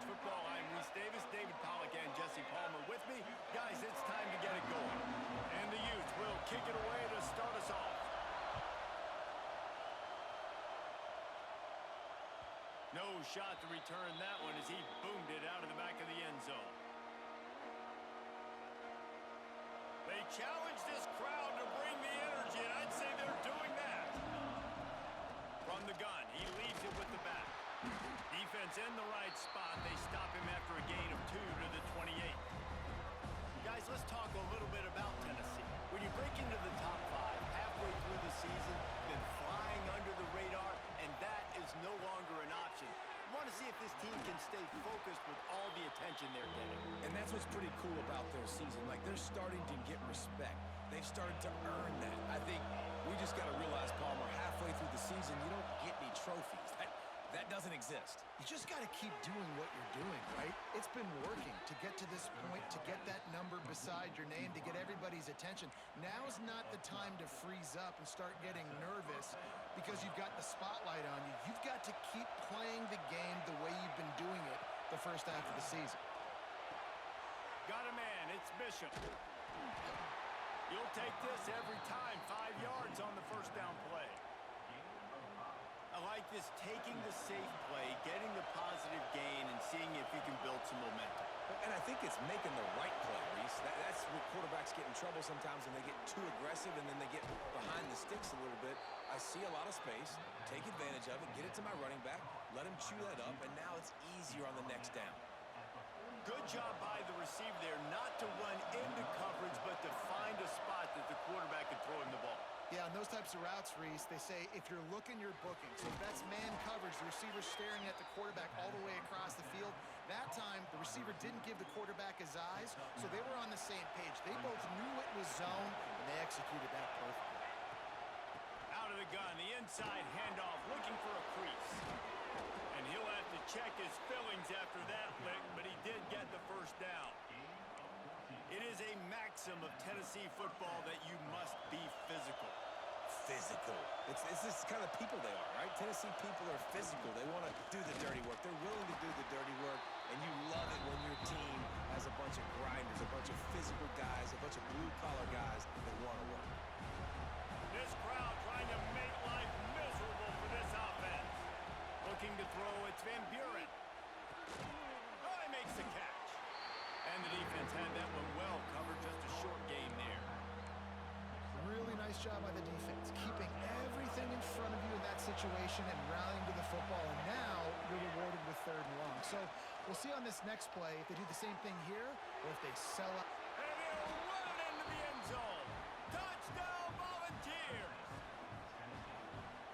College Football. I'm Reese Davis, David Pollack, and Jesse Palmer with me. Guys, it's time to get it going. And the Utes will kick it away to start us off. No shot to return that one as he boomed it out of the back of the end zone. They challenge this crowd to bring the energy, and I'd say they're doing that. From the gun, he leaves it with the back. Defense in the right spot. They stop him after a gain of 2 to the 28. Guys, let's talk a little bit about Tennessee. When you break into the top 5 halfway through the season, then flying under the radar, and that is no longer an option. You want to see if this team can stay focused with all the attention they're getting. And that's what's pretty cool about their season. Like, they're starting to get respect. They've started to earn that. I think we just got to realize, Palmer, halfway through the season, you don't get any trophies. That doesn't exist. You just got to keep doing what you're doing, right? It's been working to get to this point, to get that number beside your name, to get everybody's attention. Now's not the time to freeze up and start getting nervous because you've got the spotlight on you. You've got to keep playing the game the way you've been doing it the first half of the season. Got a man. It's Bishop. You'll take this every time. 5 yards on the first down play. I like this, taking the safe play, getting the positive gain, and seeing if you can build some momentum. And I think it's making the right play, Reese. That's where quarterbacks get in trouble sometimes when they get too aggressive and then they get behind the sticks a little bit. I see a lot of space, take advantage of it, get it to my running back, let him chew that up, and now it's easier on the next down. Good job by the receiver there, not to run into coverage, but to find a spot that the quarterback can throw him the ball. Yeah, on those types of routes, Reese, they say if you're looking, you're booking. So if that's man coverage, the receiver's staring at the quarterback all the way across the field. That time, the receiver didn't give the quarterback his eyes, so they were on the same page. They both knew it was zone, and they executed that perfectly. Out of the gun, the inside handoff, looking for a crease. And he'll have to check his fillings after that lick, but he did get the first down. It is a maxim of Tennessee football that you must be physical. Physical. It's this kind of people they are, right? Tennessee people are physical. They want to do the dirty work. They're willing to do the dirty work, and you love it when your team has a bunch of grinders, a bunch of physical guys, a bunch of blue-collar guys that want to work. This crowd trying to make life miserable for this offense. Looking to throw, it's Van Buren. Oh, he makes the catch. And the defense had that one well covered, just a short game there. Really nice job by the defense, keeping everything in front of you in that situation and rallying to the football. And now you're rewarded with 3rd and long. So we'll see on this next play if they do the same thing here or if they sell out. And he'll run it into the end zone. Touchdown, Volunteers!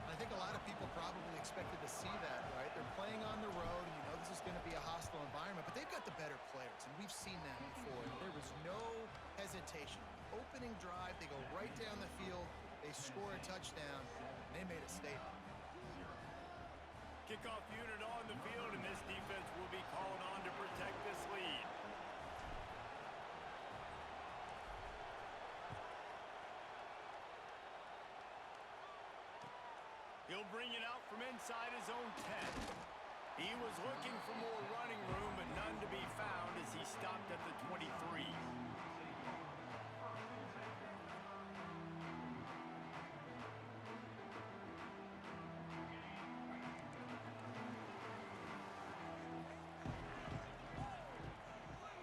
I think a lot of people probably expected to see that, right? They're playing on the road, and you know this is going to be a hostile environment, but they've got the better players, and we've seen that before. There was no hesitation. Opening drive, they go right down the field, they score a touchdown, and they made a statement. Kickoff unit on the field, and this defense will be called on to protect this lead. He'll bring it out from inside his own 10. He was looking for more running room, but none to be found as he stopped at the 23.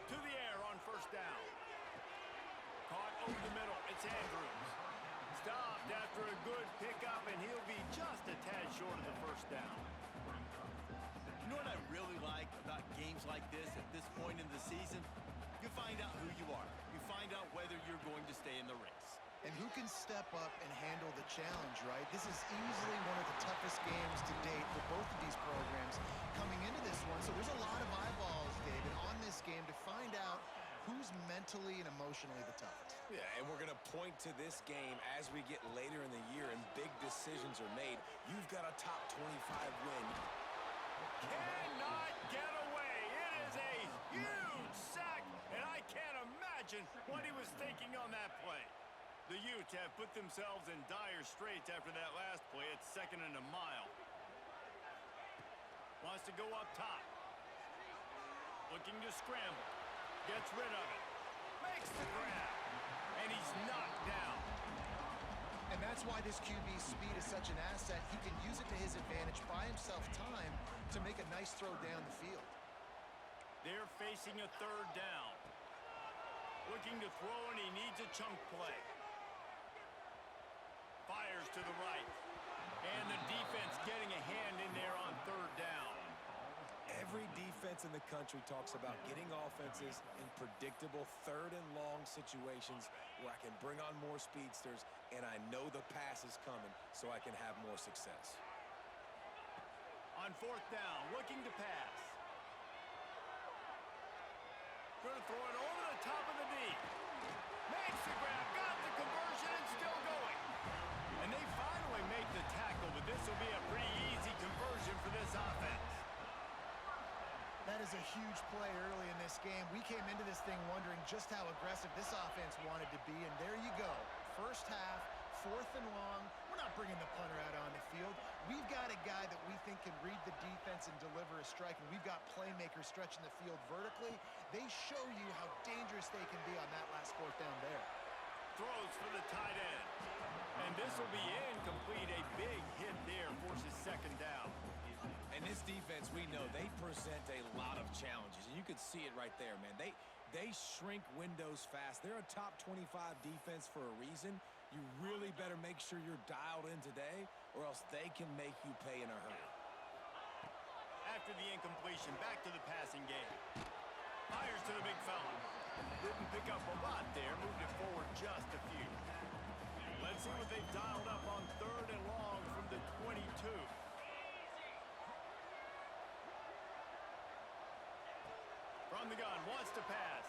To the air on first down. Caught over the middle. It's Andrews. Stopped after a good pickup, and he'll be just a tad short of the first down. You know what I really like about games like this at this point in the season? You find out who you are. You find out whether you're going to stay in the race. And who can step up and handle the challenge, right? This is easily one of the toughest games to date for both of these programs coming into this one. So there's a lot of eyeballs, David, on this game to find out who's mentally and emotionally the toughest. Yeah, and we're going to point to this game as we get later in the year and big decisions are made. You've got a top 25 win. Cannot get away. It is a huge sack, and I can't imagine what he was thinking on that play. The Utes have put themselves in dire straits after that last play. It's 2nd and a mile. Wants to go up top. Looking to scramble. Gets rid of it. Makes the grab. And he's knocked down. And that's why this QB's speed is such an asset. He can use it to his advantage, buy himself time to make a nice throw down the field. They're facing a third down. Looking to throw, and he needs a chunk play. Fires to the right. And the defense getting a hand in there on third down. Every defense in the country talks about getting offenses in predictable third and long situations where I can bring on more speedsters and I know the pass is coming so I can have more success. On fourth down, looking to pass. Going to throw it over the top of the knee. Makes the grab, got the conversion, and still going. And they finally make the tackle, but this will be a pretty easy conversion for this offense. That is a huge play early in this game. We came into this thing wondering just how aggressive this offense wanted to be, and there you go. First half, fourth and long. We're not bringing the punter out on the field. We've got a guy that we think can read the defense and deliver a strike, and we've got playmakers stretching the field vertically. They show you how dangerous they can be on that last fourth down there. Throws for the tight end. And this will be incomplete. A big hit there forces second down. And this defense, we know, they present a lot of challenges. And you can see it right there, man. They shrink windows fast. They're a top 25 defense for a reason. You really better make sure you're dialed in today, or else they can make you pay in a hurry. After the incompletion, back to the passing game. Fires to the big fella. Didn't pick up a lot there. Moved it forward just a few. Let's see what they've dialed up on third and long from the 22. From the gun, wants to pass.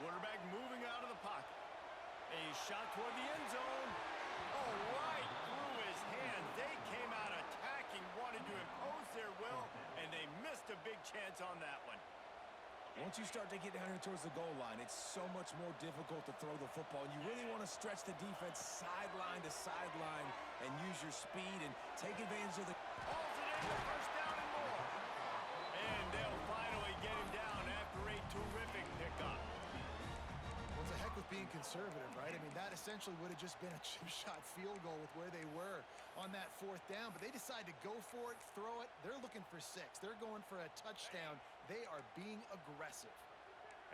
Quarterback moving out of the pocket. A shot toward the end zone. Oh, right through his hand. They came out attacking, wanted to impose their will, and they missed a big chance on that one. Once you start to get down here towards the goal line, it's so much more difficult to throw the football. And you really want to stretch the defense sideline to sideline and use your speed and take advantage of the... Hauls it in for first down and more. And they'll finally get him down after a terrific pickup. Well, it's a heck with being conservative, right? I mean, that essentially would have just been a chip shot field goal with where they were on that fourth down, but they decide to go for it, throw it. They're looking for 6. They're going for a touchdown. They are being aggressive.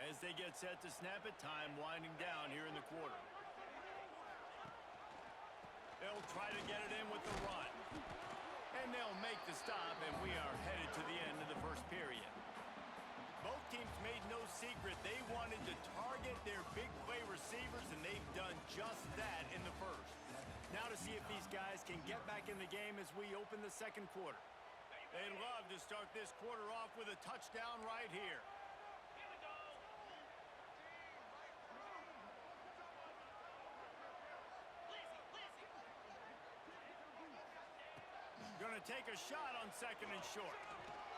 As they get set to snap it, time winding down here in the quarter. They'll try to get it in with the run. And they'll make the stop, and we are headed to the end of the first period. Both teams made no secret they wanted to target their big play receivers, and they've done just that in the first. Now to see if these guys can get back in the game as we open the second quarter. They'd love to start this quarter off with a touchdown right here. Going to take a shot on second and short.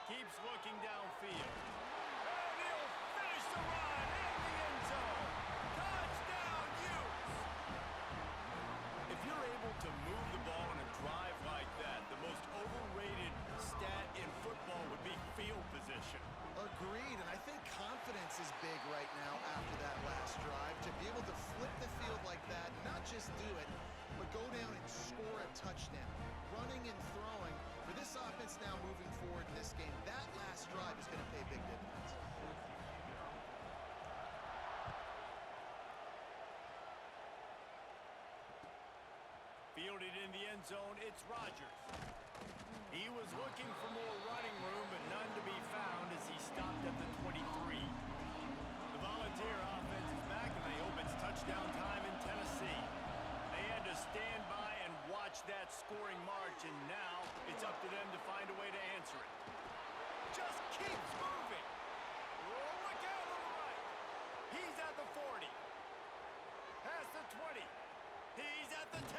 Keeps looking downfield. And he'll finish the run in the end zone. Touchdown, Utes! If you're able to move the ball in a drive like that, the most overrated stat in football would be field position. Agreed, and I think confidence is big right now after that last drive. To be able to flip the field like that, not just do it, but go down and score a touchdown. Running and throwing, for this offense now moving forward in this game, that last drive is going to pay big dividends. Fielded in the end zone, it's Rodgers. He was looking for more running room, but none to be found as he stopped at the 23. The Volunteer offense is back, and they hope it's touchdown time in Tennessee. They had to stand by and watch that scoring march, and now it's up to them to find a way to answer it. Just keeps moving. Look out on the right. He's at the 40. Past the 20. He's at the 10.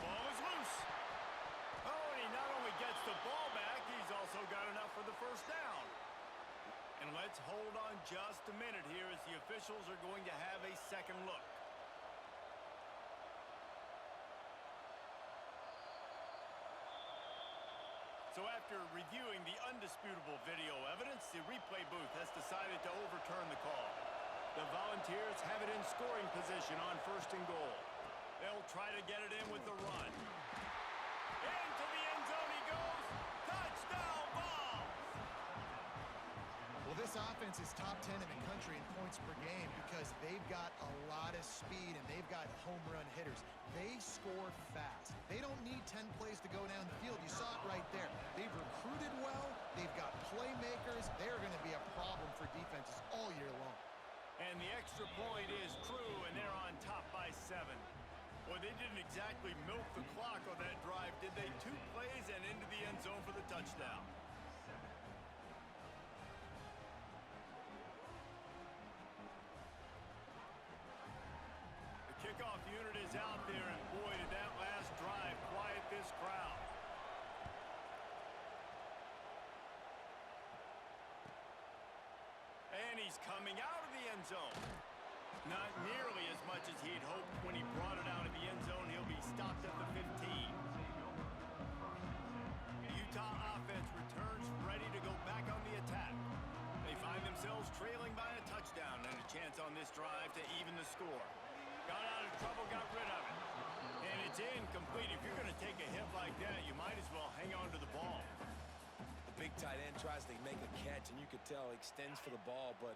Ball is loose. Oh, and he not only gets the ball back, he's also got enough for the first down. And let's hold on just a minute here as the officials are going to have a second look. So after reviewing the undisputable video evidence, the replay booth has decided to overturn the call. The Volunteers have it in scoring position on 1st and goal. They'll try to get it in with the run. Into the end zone he goes. Touchdown, Vols! Well, this offense is top 10 in the country in points per game because they've got a lot of speed and they've got home run hitters. They score fast. They don't need 10 plays to go down the field. You saw it right there. They've recruited well. They've got playmakers. They're going to be a problem for defenses all year long. And the extra point is true, and they're on top by 7. Well, they didn't exactly milk the clock on that drive, did they? 2 plays and into the end zone for the touchdown. The kickoff unit is out there, and boy, did that last drive quiet this crowd. And he's coming out of the end zone. Not nearly as much as he'd hoped when he brought it out of the end zone. He'll be stopped at the 15. The Utah offense returns ready to go back on the attack. They find themselves trailing by a touchdown and a chance on this drive to even the score. Got out of trouble, got rid of it. And it's incomplete. If you're going to take a hit like that, you might as well hang on to the ball. The big tight end tries to make a catch, and you could tell he extends for the ball, but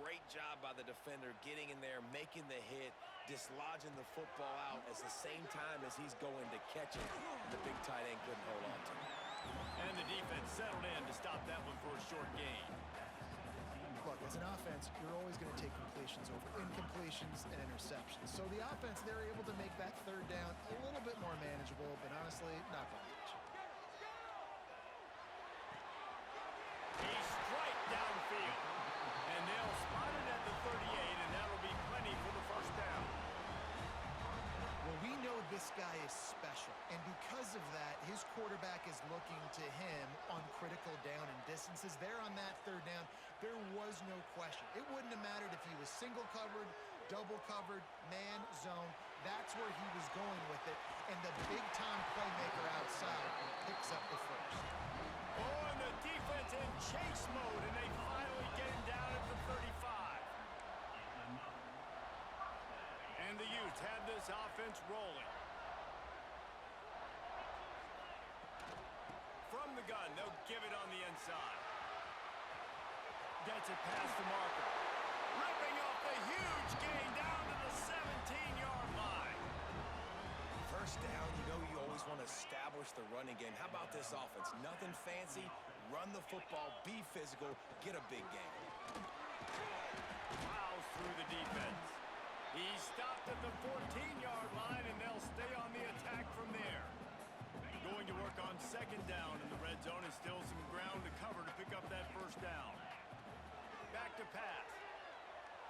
great job by the defender getting in there, making the hit, dislodging the football out at the same time as he's going to catch it. And the big tight end couldn't hold on to it. And the defense settled in to stop that one for a short gain. Look, as an offense, you're always going to take completions over incompletions and interceptions. So the offense, they're able to make that 3rd down a little bit more manageable, but honestly, not by much. He's straight downfield. And they'll spot it at the 38, and that'll be plenty for the 1st down. Well, we know this guy is special, and because of that, his quarterback is looking to him on critical down and distances. There on that 3rd down, there was no question. It wouldn't have mattered if he was single covered, double covered, man, zone. That's where he was going with it, and the big-time playmaker outside picks up the 1st. Oh, and the defense in chase mode, and they finally get him down at the 35. And the Utes have this offense rolling. From the gun, they'll give it on the inside. Gets it past the marker. Ripping off the huge gain down to the 17-yard line. 1st down, you know you always want to establish the running game. How about this offense? Nothing fancy. Run the football, be physical, get a big gain. Plows through the defense. He's stopped at the 14-yard line, and they'll stay on the attack from there. Going to work on 2nd down in the red zone, and still some ground to cover to pick up that 1st down. Back to pass.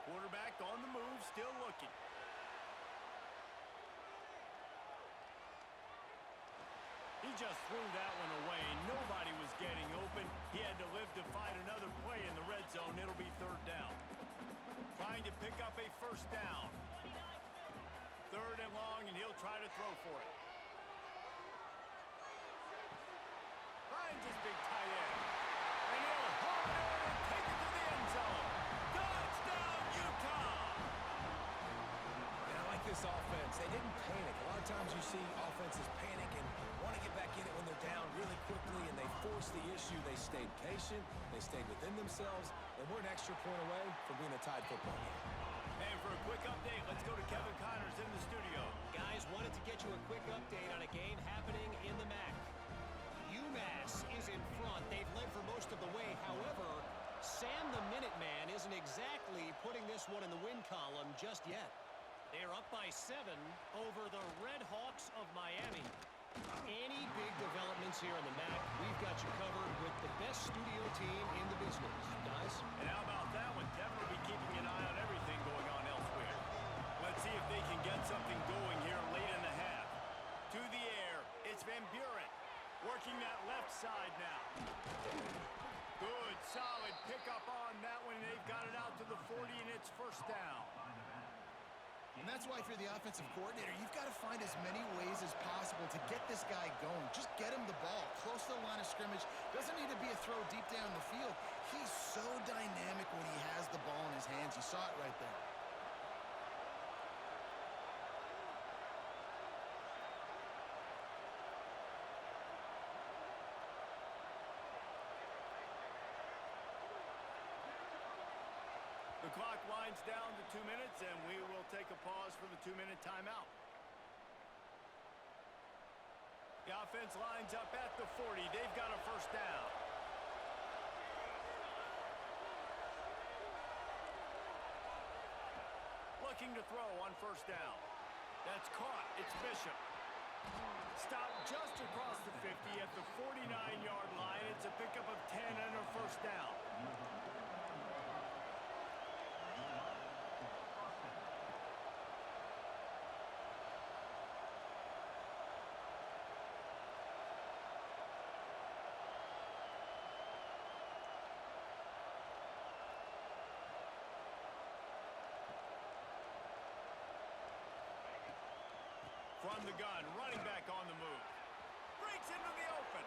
Quarterback on the move, still looking. He just threw that one away. Nobody was getting open. He had to live to fight another play in the red zone. It'll be 3rd down. Trying to pick up a 1st down. 3rd and long, and he'll try to throw for it. Finds his big tight end. And he'll hold it and take it to the end zone. Touchdown, Utah! And I like this offense. They didn't panic. A lot of times you see offenses panic and want to get back in it when they're down really quickly, and they force the issue. They stayed patient. They stayed within themselves, and we're an extra point away from being a tied football game. And for a quick update, let's go to Kevin Connors in the studio. Guys, wanted to get you a quick update on a game happening in the MAC. UMass is in front. They've led for most of the way. However, Sam the Minuteman isn't exactly putting this one in the win column just yet. They are up by 7 over the Red Hawks of Miami. Any big developments here in the MAC, we've got you covered with the best studio team in the business. Guys? And how about that one? Kevin will be keeping an eye on everything going on elsewhere. Let's see if they can get something going here late in the half. To the air, it's Van Buren working that left side now. Good, solid pickup on that one. They've got it out to the 40, and it's 1st down. And that's why if you're the offensive coordinator, you've got to find as many ways as possible to get this guy going. Just get him the ball close to the line of scrimmage. Doesn't need to be a throw deep down the field. He's so dynamic when he has the ball in his hands. You saw it right there. The clock winds down to 2 minutes, and we will take a pause for the 2-minute timeout. The offense lines up at the 40. They've got a first down. Looking to throw on first down. That's caught. It's Bishop. Stopped just across the 50 at the 49-yard line. It's a pickup of 10 and a first down. From the gun, running back on the move. Breaks into the open.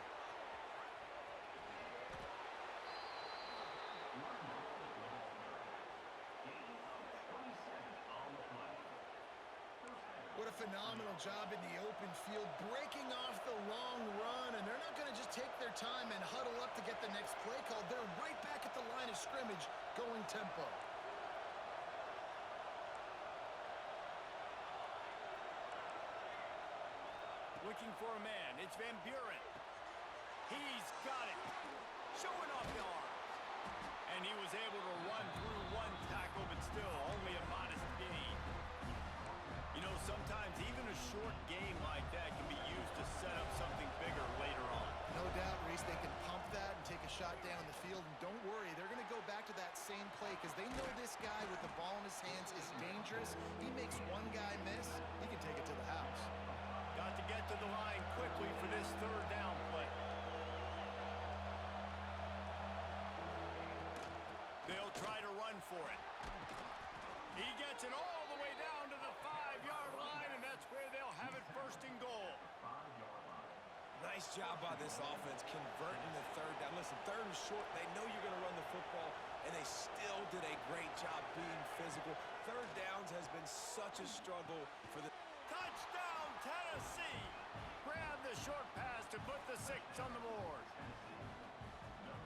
What a phenomenal job in the open field, breaking off the long run, and they're not going to just take their time and huddle up to get the next play called. They're right back at the line of scrimmage, going tempo. Looking for a man. It's Van Buren. He's got it. Showing off the arms. And he was able to run through one tackle, but still only a modest gain. You know, sometimes even a short game like that can be used to set up something bigger later on. No doubt, Reese, they can pump that and take a shot down the field. And don't worry, they're going to go back to that same play because they know this guy with the ball in his hands is dangerous. He makes one guy miss, he can take it to the house. Got to get to the line quickly for this third down play. They'll try to run for it. He gets it all the way down to the 5-yard line, and that's where they'll have it first and goal. Nice job by this offense converting the third down. Listen, third and short, they know you're going to run the football, and they still did a great job being physical. Third downs has been such a struggle for the... Touchdown, Tennessee! Grab the short pass to put the 6 on the board.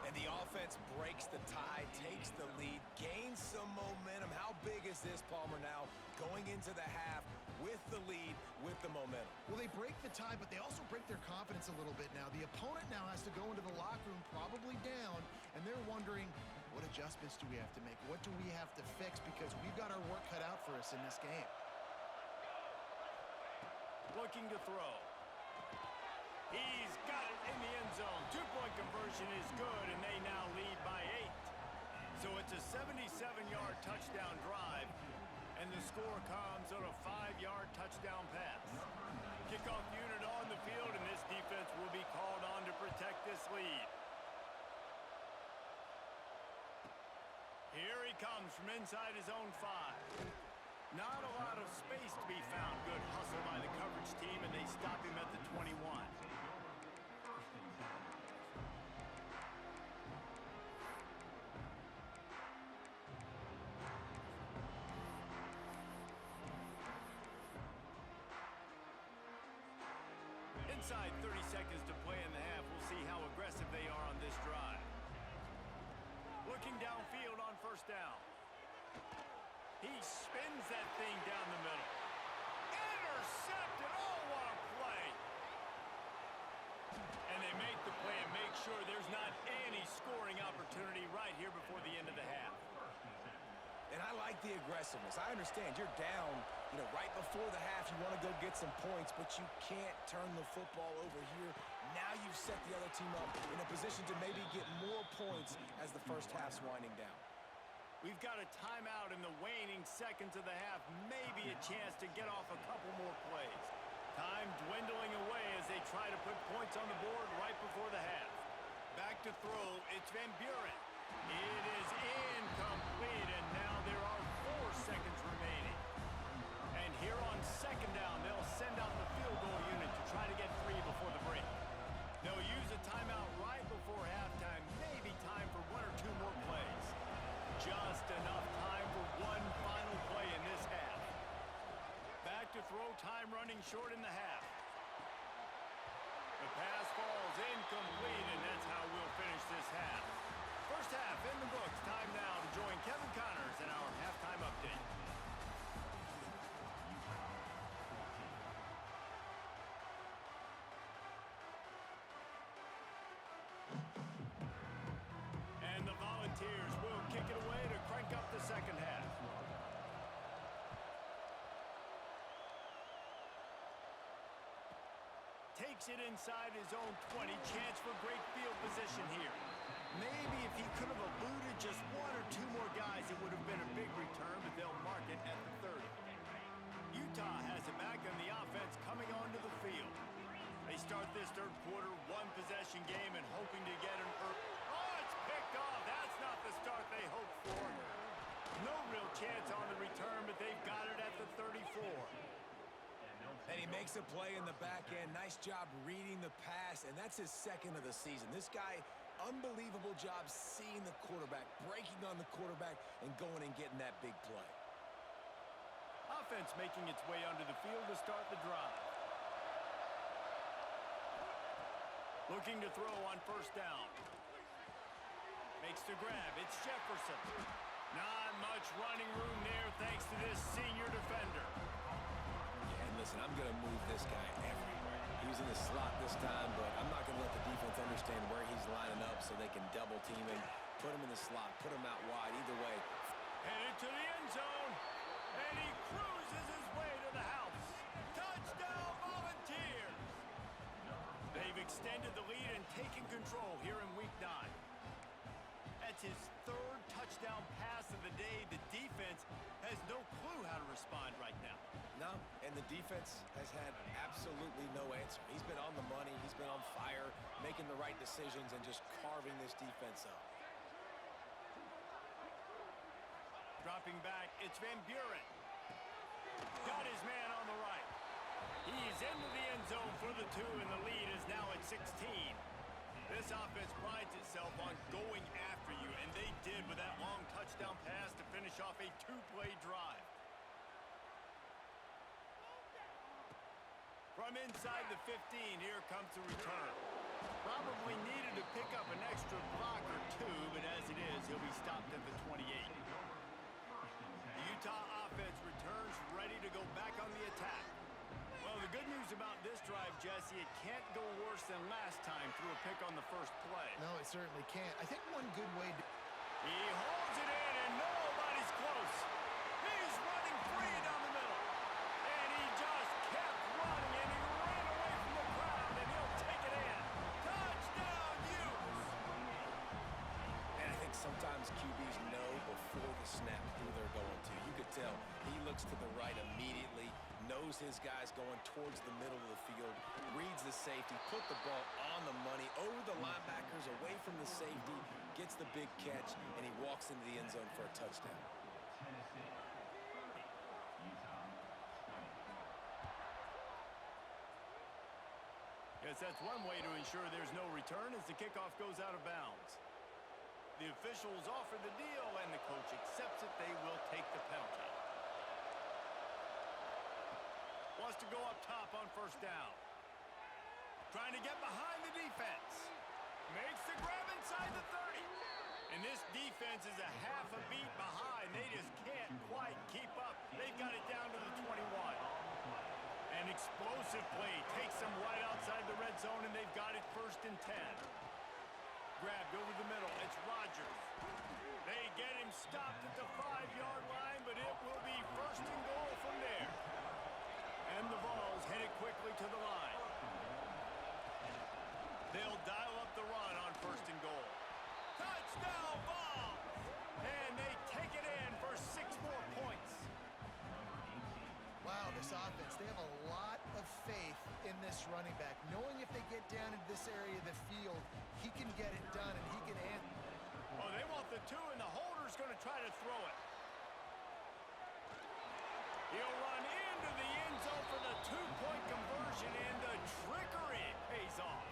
And the offense breaks the tie, takes the lead, gains some momentum. How big is this, Palmer, now going into the half with the lead, with the momentum? Well, they break the tie, but they also break their confidence a little bit now. The opponent now has to go into the locker room probably down, and they're wondering, what adjustments do we have to make? What do we have to fix? Because we've got our work cut out for us in this game. Looking to throw. He's got it in the end zone. 2-point conversion is good, and they now lead by 8. So it's a 77-yard touchdown drive, and the score comes on a 5-yard touchdown pass. Kickoff unit on the field, and this defense will be called on to protect this lead. Here he comes from inside his own 5. Not a lot of space to be found. Good hustle by the coverage team, and they stop him at the 21. Inside 30 seconds to play in the half. We'll see how aggressive they are on this drive. Looking downfield on first down. He spins that thing down the middle. Intercepted. Oh, what a play. And they make the play and make sure there's not any scoring opportunity right here before the end of the half. And I like the aggressiveness. I understand you're down, right before the half. You want to go get some points, but you can't turn the football over here. Now you've set the other team up in a position to maybe get more points as the first half's winding down. We've got a timeout in the waning seconds of the half. Maybe a chance to get off a couple more plays. Time dwindling away as they try to put points on the board right before the half. Back to throw. It's Van Buren. It is incomplete, and now there are 4 seconds remaining. throw time running short in the half. The pass falls incomplete, and that's how we'll finish this half. First half in the books. Time now to join Kevin Connors in our halftime update. And the Volunteers will kick it away to crank up the second half. Takes it inside his own 20. Chance for great field position here. Maybe if he could have eluded just one or two more guys, it would have been a big return, but they'll mark it at the 30. Utah has it back on the offense coming onto the field. They start this third quarter, one-possession game, and hoping to get an early. Oh, it's picked off. That's not the start they hoped for. No real chance on the return, but they've got it at the 34. And he makes a play in the back end. Nice job reading the pass, and that's his second of the season. This guy, unbelievable job seeing the quarterback, breaking on the quarterback, and going and getting that big play. Offense making its way onto the field to start the drive. Looking to throw on first down. Makes the grab. It's Jefferson. Not much running room there thanks to this senior defender. Listen, I'm going to move this guy everywhere. He was in the slot this time, but I'm not going to let the defense understand where he's lining up so they can double team him, put him in the slot, put him out wide. Either way. Headed to the end zone, and he cruises his way to the house. Touchdown, Volunteers! They've extended the lead and taken control here in Week 9. That's his third touchdown pass of the day. The defense has no clue how to respond right now. No, and the defense has had absolutely no answer. He's been on the money. He's been on fire, making the right decisions, and just carving this defense up. Dropping back, it's Van Buren. Got his man on the right. He's into the end zone for the 2, and the lead is now at 16. This offense prides itself on going after you, and they did with that long touchdown pass to finish off a 2-play drive. From inside the 15, here comes the return. Probably needed to pick up an extra block or two, but as it is, he'll be stopped at the 28. The Utah offense returns ready to go back on the attack. Well, the good news about this drive, Jesse, it can't go worse than last time through a pick on the first play. No, it certainly can't. I think one good way to... He holds it in, and nobody's close. He's running free down the middle. And he just kept running, and he ran away from the crowd, and he'll take it in. Touchdown, Utes! And I think sometimes QBs know before the snap who they're going to. You could tell he looks to the right immediately, knows his guy's going towards the middle of the field, reads the safety, put the ball on the money, over the linebackers, away from the safety, gets the big catch, and he walks into the end zone for a touchdown. Yes, that's one way to ensure there's no return as the kickoff goes out of bounds. The officials offer the deal, and the coach accepts it. They will take the penalty. Wants to go up top on first down. Trying to get behind the defense. Makes the grab inside the 30. And this defense is a half a beat behind. They just can't quite keep up. They've got it down to the 21. An explosive play takes them right outside the red zone, and they've got it 1st and 10. Grabbed over the middle. It's Rodgers. They get him stopped at the 5-yard line, but it will be 1st and goal from there. And the Vols headed quickly to the line. They'll dial up the run on 1st and goal. Touchdown, Vols! And they take it in for 6 more points. Wow, this offense, they have a lot of faith in this running back, knowing if they get down into this area of the field, he can get it done and he can end. Oh, they want the 2, and the holder's going to try to throw it. He'll run into the end zone for the 2-point conversion, and the trickery pays off.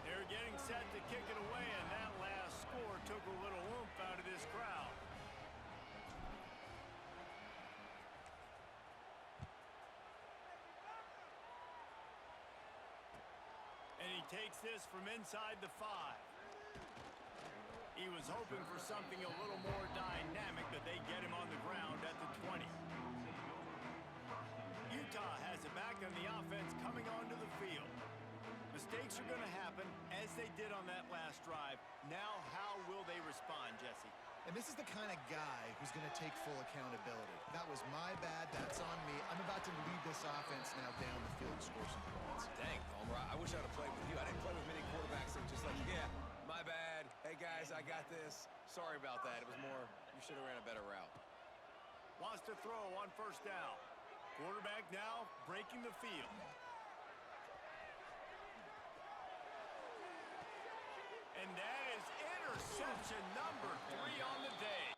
They're getting set to kick it away, and that last score took a little oomph out of this crowd. takes this from inside the 5. He was hoping for something a little more dynamic, but they get him on the ground at the 20. Utah has it back on the offense coming onto the field. Mistakes are going to happen, as they did on that last drive. Now, how will they respond, Jesse? And this is the kind of guy who's going to take full accountability. That was my bad. That's on me. I'm about to lead this offense now down the field and score some points. Dang, Palmer, I wish I'd have played with you. I didn't play with many quarterbacks that were just like, yeah, my bad. Hey, guys, I got this. Sorry about that. It was more, you should have ran a better route. Wants to throw on first down. Quarterback now breaking the field. And that is interception number 3 on the day.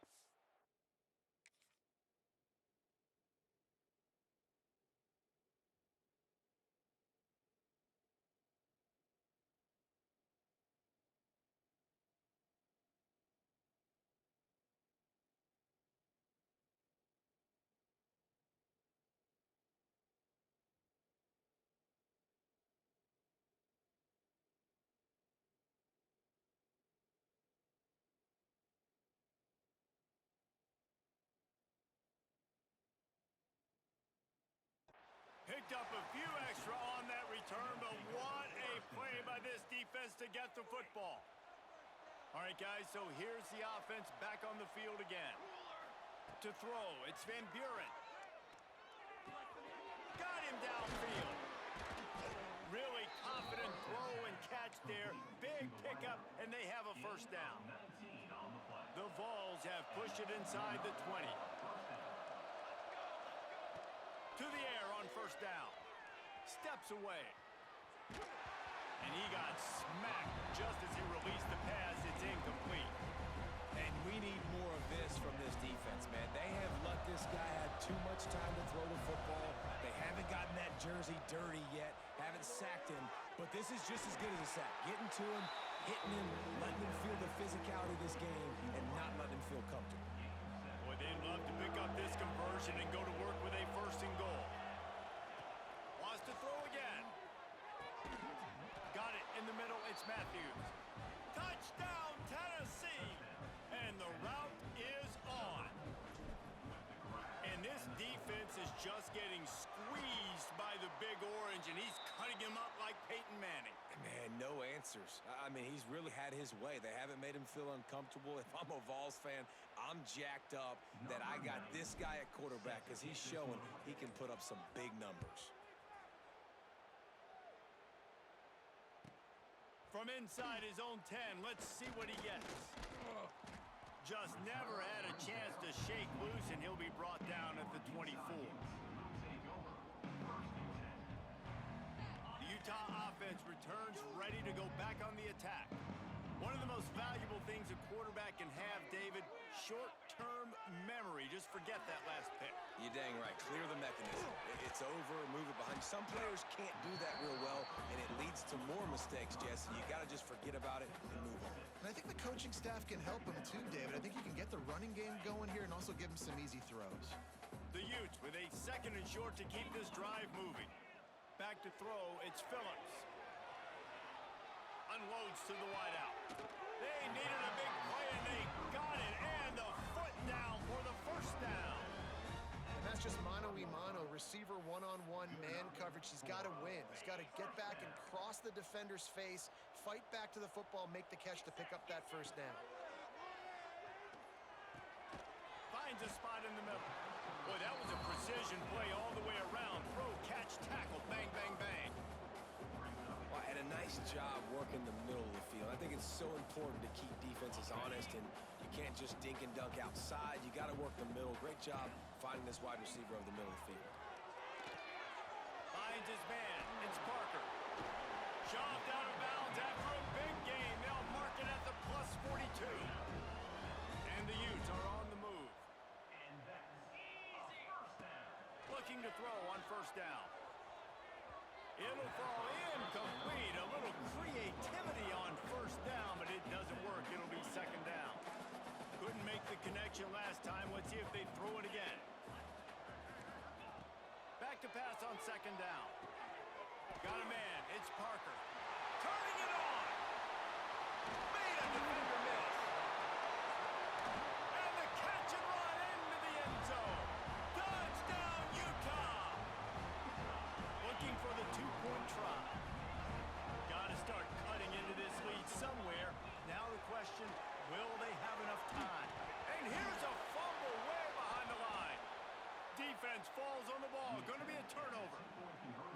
Picked up a few extra on that return, but what a play by this defense to get the football. All right, guys, so here's the offense back on the field again. To throw, it's Van Buren. Got him downfield. Really confident throw and catch there. Big pickup, and they have a first down. The Vols have pushed it inside the 20. To the air on first down. Steps away. And he got smacked just as he released the pass. It's incomplete. And we need more of this from this defense, man. They have let this guy have too much time to throw the football. They haven't gotten that jersey dirty yet, haven't sacked him, but this is just as good as a sack. Getting to him, hitting him, letting him feel the physicality of this game, and not letting him feel comfortable. Boy, they'd love to pick up this conversion and go to work with a first and goal. Wants to throw again. Got it in the middle. It's Matthews. Touchdown, Tennessee! And the route is on. And this defense is just getting squeezed by the Big Orange, and he's cutting him up like Peyton Manning. Man, no answers. I mean, he's really had his way. They haven't made him feel uncomfortable. If I'm a Vols fan, I'm jacked up that I got this guy at quarterback because he's showing he can put up some big numbers. From inside his own 10, let's see what he gets. Just never had a chance to shake loose, and he'll be brought down at the 24. The Utah offense returns ready to go back on the attack. One of the most valuable things a quarterback can have, David, short-term memory. Just forget that last pick. You're dang right. Clear the mechanism. It's over, move it behind you. Some players can't do that real well, and it leads to more mistakes, Jesse. You got to just forget about it and move on. And I think the coaching staff can help him too, David. I think you can get the running game going here and also give him some easy throws. The Utes with a second and short to keep this drive moving. Back to throw, it's Phillips. Unloads to the wideout. They needed a big play, and they got it. And the foot down for the first down. And that's just mano-a-mano, receiver one-on-one man coverage. He's got to win. He's got to get back and cross the defender's face, fight back to the football, make the catch to pick up that first down. Finds a spot in the middle. Boy, that was a precision play all the way around. Throw, catch, tackle, bang, bang, bang. Well, and a nice job working the middle of the field. I think it's so important to keep defenses honest, and you can't just dink and dunk outside. You got to work the middle. Great job finding this wide receiver over the middle of the field. Finds his man. It's Parker. Shoved out of bounds after a big game. They'll mark it at the plus 42. And the Utes are on the move. Looking to throw on first down. It'll fall incomplete. A little creativity on first down, but it doesn't work. It'll be second down. Couldn't make the connection last time. Let's see if they throw it again. Back to pass on second down. Got a man. It's Parker. Turning Made a defender miss. And the catch and run into the end zone. Touchdown, Utah. Looking for the two-point try. Got to start cutting into this lead somewhere. Now the question, will they have enough time? And here's a fumble way behind the line. Defense falls on the ball. Going to be a turnover.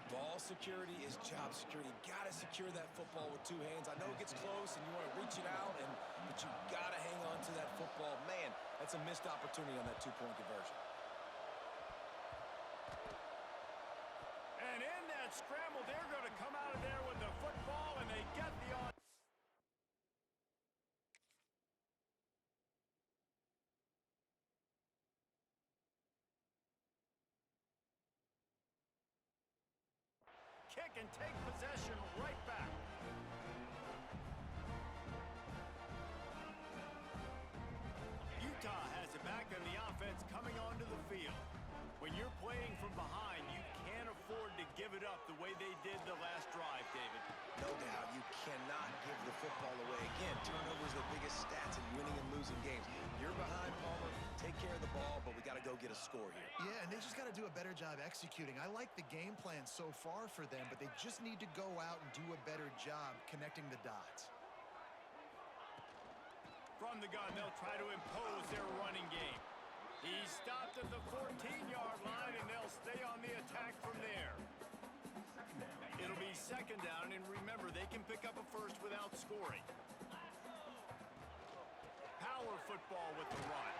Ball security is job security. Got to secure that football with two hands. I know it gets close and you want to reach it out, but you got to hang on to that football. Man, that's a missed opportunity on that two-point conversion. And in that scramble, they're going to come out of there with the football, and they get the on. Kick and take possession right back. Utah has it back on the offense coming onto the field. When you're playing from behind, you can't afford to give it up the way they did the last drive, David. No doubt, you cannot give the football away. Again, turnovers are the biggest stats in winning and losing games. You're behind, Palmer. Take care of the ball, but we got to go get a score here. Yeah, and they just got to do a better job executing. I like the game plan so far for them, but they just need to go out and do a better job connecting the dots. From the gun, they'll try to impose their running game. He's stopped at the 14-yard line, and they'll stay on the attack from there. It'll be second down, and remember, they can pick up a first without scoring. Power football with the run.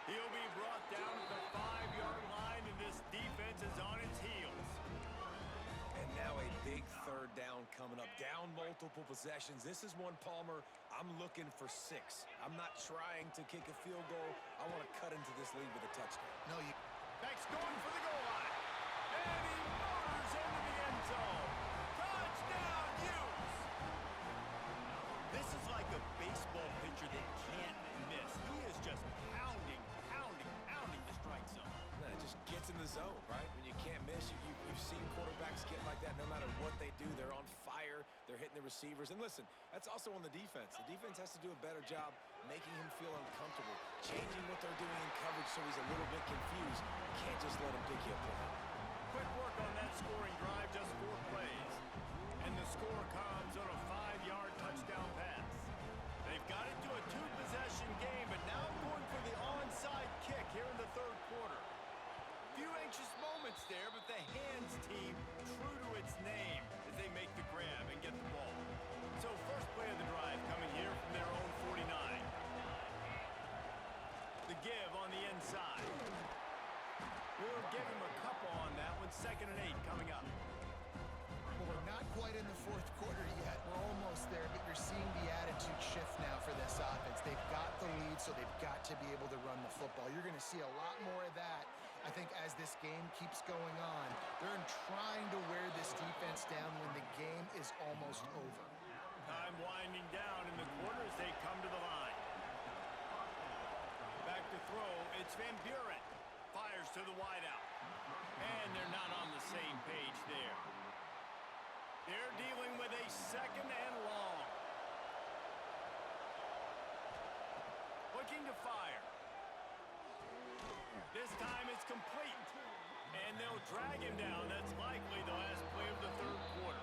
He'll be brought down at the 5-yard line, and this defense is on its heels. And now a big third down coming up. Down multiple possessions. This is one, Palmer, I'm looking for 6. I'm not trying to kick a field goal. I want to cut into this lead with a touchdown. No, you... Beck's going for the goal line. And he motors into the end zone. Touchdown, Utes! This is like a baseball pitcher that can't miss. He is just pounding the strike zone. Yeah, it just gets in the zone, right? When you can't miss, you've seen quarterbacks get like that no matter what they do. They're on fire. They're hitting the receivers. And listen, that's also on the defense. The defense has to do a better job making him feel uncomfortable, changing what they're doing in coverage so he's a little bit confused. You can't just let him pick you apart. Quick work on that scoring drive, just 4 plays. And the score comes on a 5-yard touchdown pass. They've got it to a 2-possession game, but now going for the onside kick here in the third quarter. Few anxious moments there, but the hands team true to its name as they make the grab and get the ball. So first play of the drive coming here from their own 49. The give on the inside. We'll give him a couple on that one. 2nd and 8 coming up. Well, we're not quite in the fourth quarter yet. We're almost there, but you're seeing the attitude shift now for this offense. They've got the lead, so they've got to be able to run the football. You're going to see a lot more of that, I think, as this game keeps going on. They're trying to wear this defense down when the game is almost over. Time winding down in the quarter as they come to the line. Back to throw. It's Van Buren. Fires to the wideout. And they're not on the same page there. They're dealing with a 2nd and long. Looking to fire. This time it's complete. And they'll drag him down. That's likely the last play of the third quarter.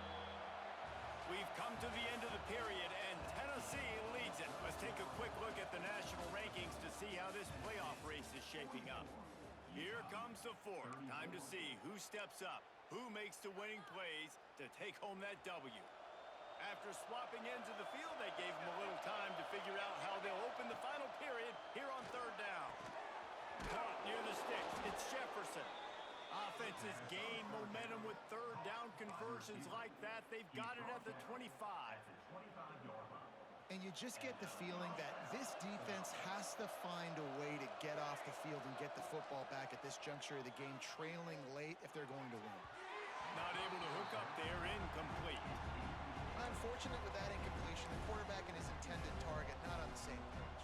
We've come to the end of the period, and Tennessee leads it. Let's take a quick look at the national rankings to see how this playoff race is shaping up. Here comes the fourth. Time to see who steps up, who makes the winning plays to take home that W. After swapping ends of the field, they gave them a little time to figure out how they'll open the final period here on 3rd down. Caught near the sticks. It's Jefferson. Offenses gain momentum with 3rd down conversions like that. They've got it at the 25. And you just get the feeling that this defense has to find a way to get off the field and get the football back at this juncture of the game, trailing late if they're going to win. Not able to hook up there, incomplete. Unfortunate with that incompletion, the quarterback and his intended target not on the same page.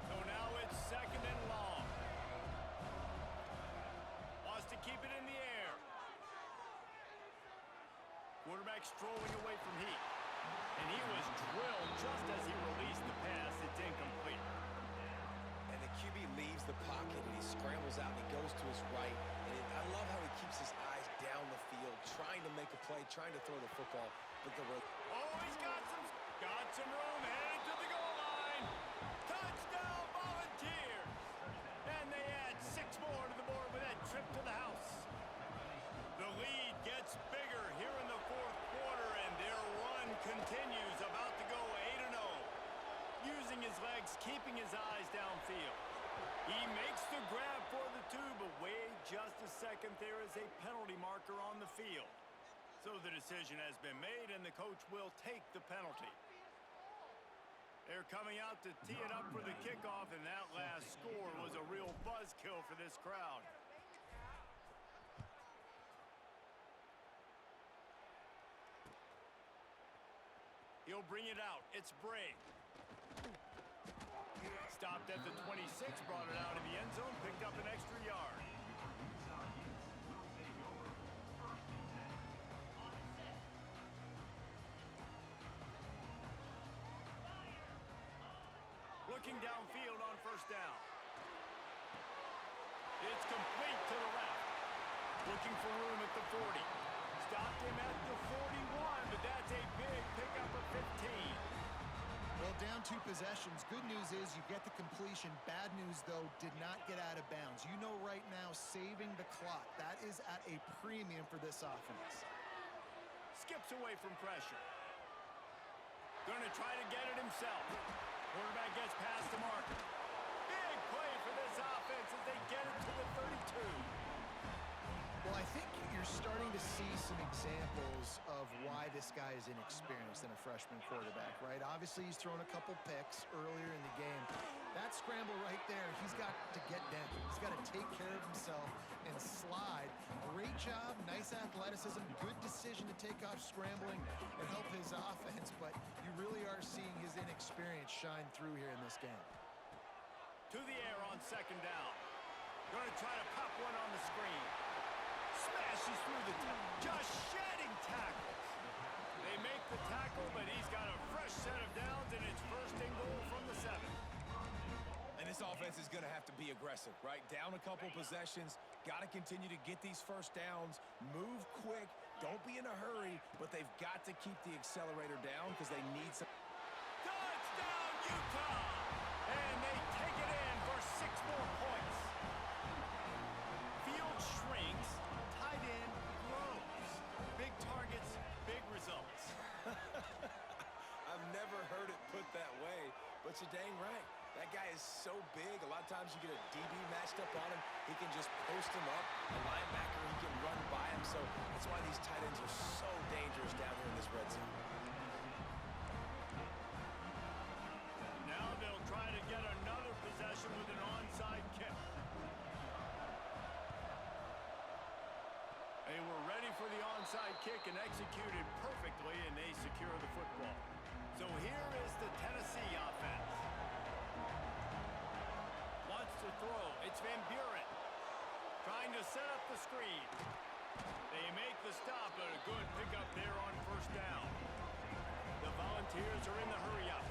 So now it's 2nd and long. Wants to keep it in the air. Quarterback strolling away from Heat. And he was drilled just as he released the pass. It's incomplete. And the QB leaves the pocket, and he scrambles out, and he goes to his right. And I love how he keeps his eyes down the field, trying to make a play, trying to throw the football. But oh, he's got some room, headed to the goal line. Touchdown, Volunteers. And they add 6 more to the board with that trip to the house. The lead gets bigger here in the fourth quarter, and their run continues, about to go 8-0. Using his legs, keeping his eyes downfield. He makes the grab for the 2, but wait just a second. There is a penalty marker on the field. So the decision has been made, and the coach will take the penalty. They're coming out to tee it up for the kickoff, and that last score was a real buzzkill for this crowd. He'll bring it out. It's Bray. Stopped at the 26, brought it out of the end zone, picked up an extra yard. Looking downfield on first down. It's complete to the left. Looking for room at the 40. Stopped him at the 41, but that's a big pickup of 15. Well, down 2 possessions. Good news is you get the completion. Bad news, though, did not get out of bounds. You know right now, saving the clock, that is at a premium for this offense. Skips away from pressure. Going to try to get it himself. Quarterback gets past the marker. Big play for this offense as they get it to the 32. Well, I think you're starting to see some examples of why this guy is inexperienced in a freshman quarterback, right? Obviously, he's thrown a couple picks earlier in the game. That scramble right there, he's got to get down. He's got to take care of himself and slide. Great job, nice athleticism, good decision to take off scrambling and help his offense, but you really are seeing his inexperience shine through here in this game. To the air on second down. Going to try to pop one on the screen. Smashes through the just shedding tackles. They make the tackle, but he's got a fresh set of downs, and it's first and goal from the 7. And this offense is going to have to be aggressive, right? Down a couple possessions, got to continue to get these first downs, move quick, don't be in a hurry, but they've got to keep the accelerator down because they need some. Touchdown, Utah! And they take it in for 6 more points. Field shrinks, tight end grows. Big targets, big results. I've never heard it put that way, but you're dang right. That guy is so big. A lot of times you get a DB matched up on him. He can just post him up. A linebacker, he can run by him. So that's why these tight ends are so dangerous down here in this red zone. Now they'll try to get another possession with an onside kick. They were ready for the onside kick and executed perfectly, and they secure the football. So here is the Tennessee offense. Wants to throw. It's Van Buren. Trying to set up the screen. They make the stop, but a good pickup there on first down. The Volunteers are in the hurry-up.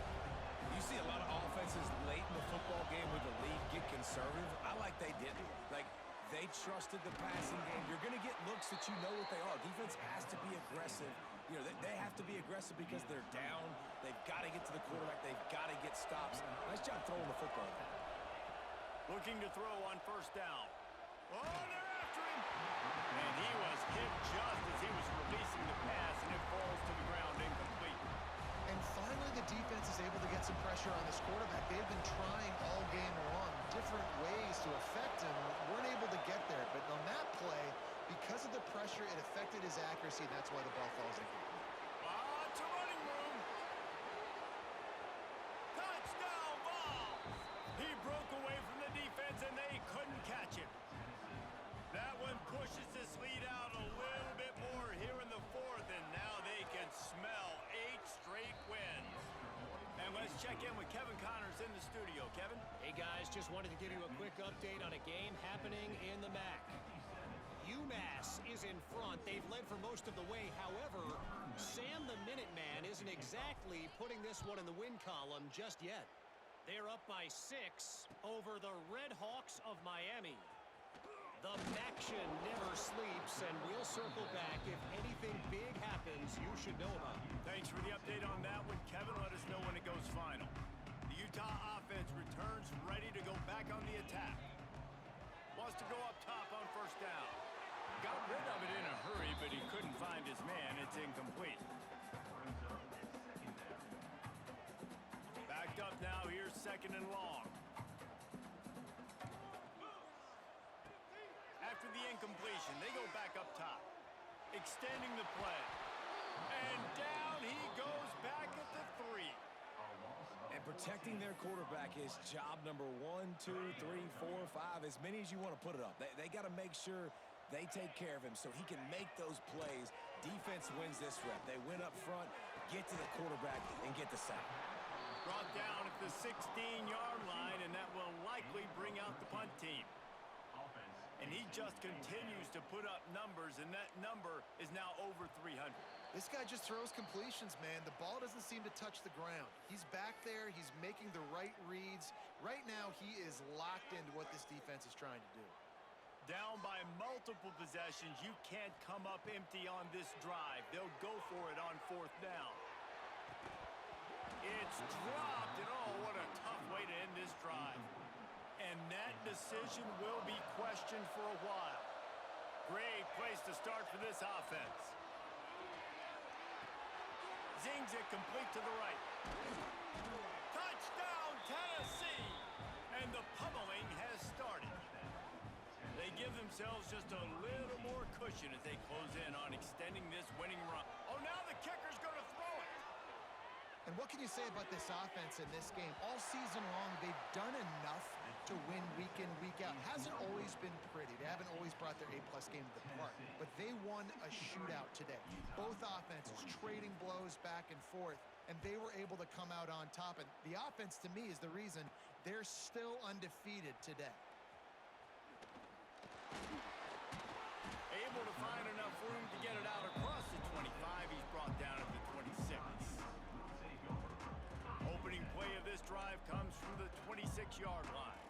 You see a lot of offenses late in the football game with the lead get conservative. I like they didn't. Like, they trusted the passing game. You're going to get looks that you know what they are. Defense has to be aggressive. You know, they have to be aggressive because they're down. They've got to get to the quarterback. They've got to get stops. Nice job throwing the football. Looking to throw on first down. Oh, they're after him. And he was hit just as he was releasing the pass, and it falls to the ground incomplete. And finally, the defense is able to get some pressure on this quarterback. They've been trying all game long, different ways to affect him. Weren't able to get there, but on that play, because of the pressure, it affected his accuracy, and that's why the ball falls incomplete. Lots of running room. Touchdown ball. He broke away from the defense, and they couldn't catch him. That one pushes this lead out a little bit more here in the fourth, and now they can smell 8 straight wins. And let's check in with Kevin Connors in the studio. Kevin? Hey, guys, just wanted to give you a quick update on a game happening in the MAC. UMass is in front. front. They've led for most of the way. However, Sam the Minuteman isn't exactly putting this one in the win column just yet. They're up by 6 over the Red Hawks of Miami. The Maction never sleeps, and we'll circle back if anything big happens you should know about. Thanks for the update on that one, Kevin. Let us know when it goes final. The Utah offense returns ready to go back on the attack. Wants to go up top on first down. Got rid of it in a hurry, but he couldn't find his man. It's incomplete. Backed up now. Here's second and long. After the incompletion, they go back up top. Extending the play. And down he goes back at the 3. And protecting their quarterback is job number 1, 2, 3, 4, 5, as many as you want to put it up. They got to make sure they take care of him so he can make those plays. Defense wins this rep. They win up front, get to the quarterback, and get the sack. Brought down at the 16-yard line, and that will likely bring out the punt team. And he just continues to put up numbers, and that number is now over 300. This guy just throws completions, man. The ball doesn't seem to touch the ground. He's back there. He's making the right reads. Right now, he is locked into what this defense is trying to do. Down by multiple possessions, you can't come up empty on this drive. They'll go for it on fourth down. It's dropped, and oh, what a tough way to end this drive. And that decision will be questioned for a while. Great place to start for this offense. Zings it complete to the right. Touchdown, Tennessee! And the pummeling has started. They give themselves just a little more cushion as they close in on extending this winning run. Oh, now the kicker's going to throw it. And what can you say about this offense in this game? All season long, they've done enough to win week in, week out. Hasn't always been pretty. They haven't always brought their A-plus game to the park. But they won a shootout today. Both offenses trading blows back and forth, and they were able to come out on top. And the offense, to me, is the reason they're still undefeated today. Able to find enough room to get it out across the 25. He's brought down at the 26. Opening play of this drive comes from the 26-yard line.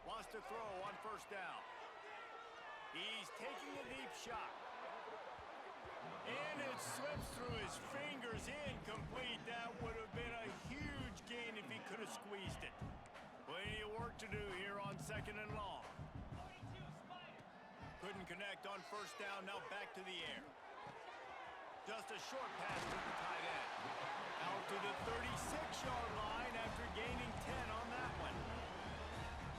Wants to throw on first down. He's taking a deep shot. And it slips through his fingers, incomplete. That would have been a huge gain if he could have squeezed it. Plenty of work to do here on second and long. Couldn't connect on first down, now back to the air. Just a short pass to the tight end. Out to the 36-yard line after gaining 10 on that one.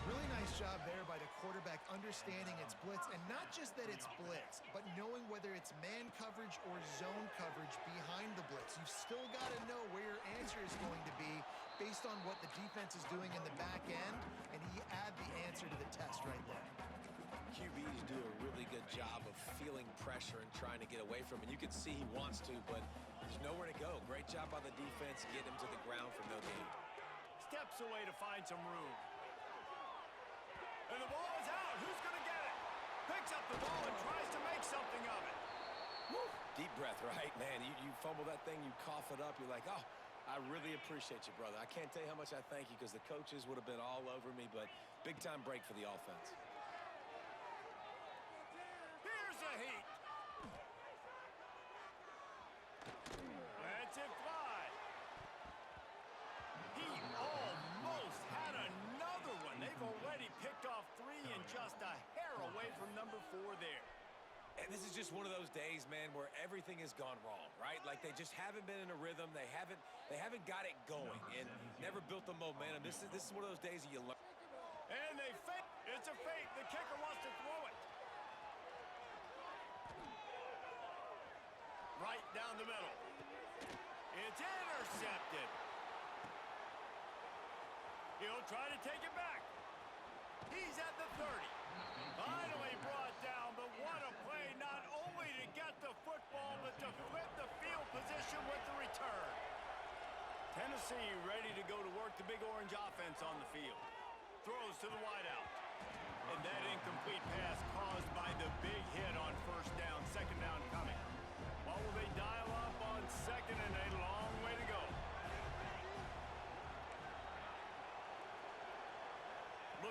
Really nice job there by the quarterback understanding it's blitz, and not just that it's blitz, but knowing whether it's man coverage or zone coverage behind the blitz. You've still got to know where your answer is going to be based on what the defense is doing in the back end, and he add the answer to the test right there. QBs do a really good job of feeling pressure and trying to get away from it. You can see he wants to, but there's nowhere to go. Great job by the defense, get him to the ground for no gain. Steps away to find some room. And the ball is out. Who's going to get it? Picks up the ball and tries to make something of it. Woo. Deep breath, right, man? You fumble that thing, you cough it up, you're like, oh, I really appreciate you, brother. I can't tell you how much I thank you because the coaches would have been all over me, but big-time break for the offense. Here's a heat. Lets it fly. He almost had another one. They've already picked off 3 and just a hair away from number 4 there. And this is just one of those days, man, where everything has gone wrong, right? Like they just haven't been in a rhythm. They haven't got it going and never built the momentum. This is one of those days that you learn. And they fake. It's a fake. The kicker wants to throw it. Right down the middle. It's intercepted. He'll try to take it back. He's at the 30. Finally brought down, but what a play, not only to get the football, but to flip the field position with the return. Tennessee ready to go to work the Big Orange offense on the field. Throws to the wideout. And that incomplete pass caused by the big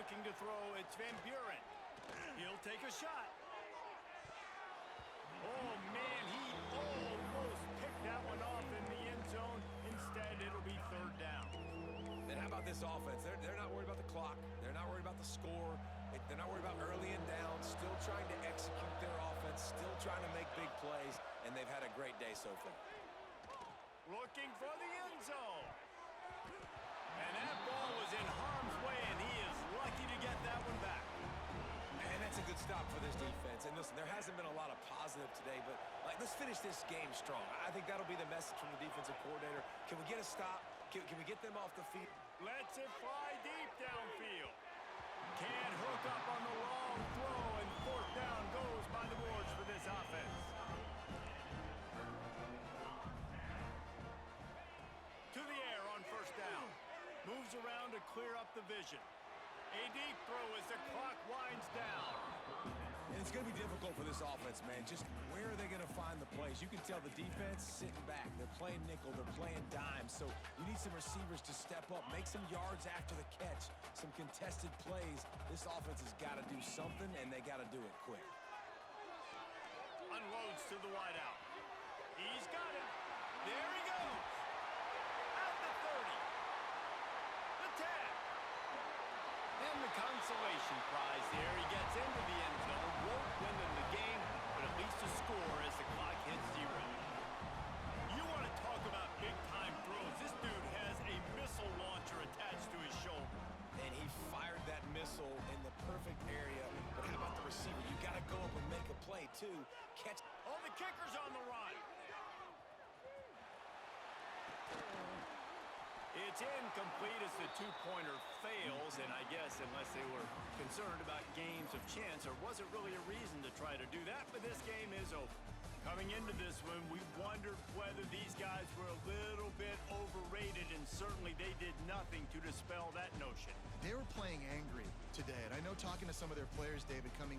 looking to throw. It's Van Buren. He'll take a shot. Oh, man, he almost picked that one off in the end zone. Instead, it'll be third down. And how about this offense? They're not worried about the clock. They're not worried about the score. They're not worried about early and down. Still trying to execute their offense. Still trying to make big plays. And they've had a great day so far. Looking for the end zone. And that ball was in harm's way, and he is lucky to get that one back. And that's a good stop for this defense. And listen, there hasn't been a lot of positive today, but let's finish this game strong. I think that'll be the message from the defensive coordinator. Can we get a stop? Can we get them off the field? Lets it fly deep downfield. Can't hook up on the long throw, and fourth down goes by the boards for this offense. To the air on first down. Moves around to clear up the vision. A deep throw as the clock winds down. And it's going to be difficult for this offense, man. Just where are they going to find the plays? You can tell the defense sitting back. They're playing nickel. They're playing dime. So you need some receivers to step up, make some yards after the catch, some contested plays. This offense has got to do something, and they got to do it quick. Unloads to the wideout. He's got it. There he goes. At the 30. The 10. And the consolation prize there. He gets into the end zone. Won't win them the game, but at least a score as the clock hits 0. You want to talk about big-time throws. This dude has a missile launcher attached to his shoulder. And he fired that missile in the perfect area. But how about the receiver? You got to go up and make a play, too. Catch. Oh, the kicker's on the run. It's incomplete as the two-pointer fails, and I guess unless they were concerned about games of chance, there wasn't really a reason to try to do that, but this game is over. Coming into this one, we wondered whether these guys were a little bit overrated, and certainly they did nothing to dispel that notion. They were playing angry today, and I know talking to some of their players, David, coming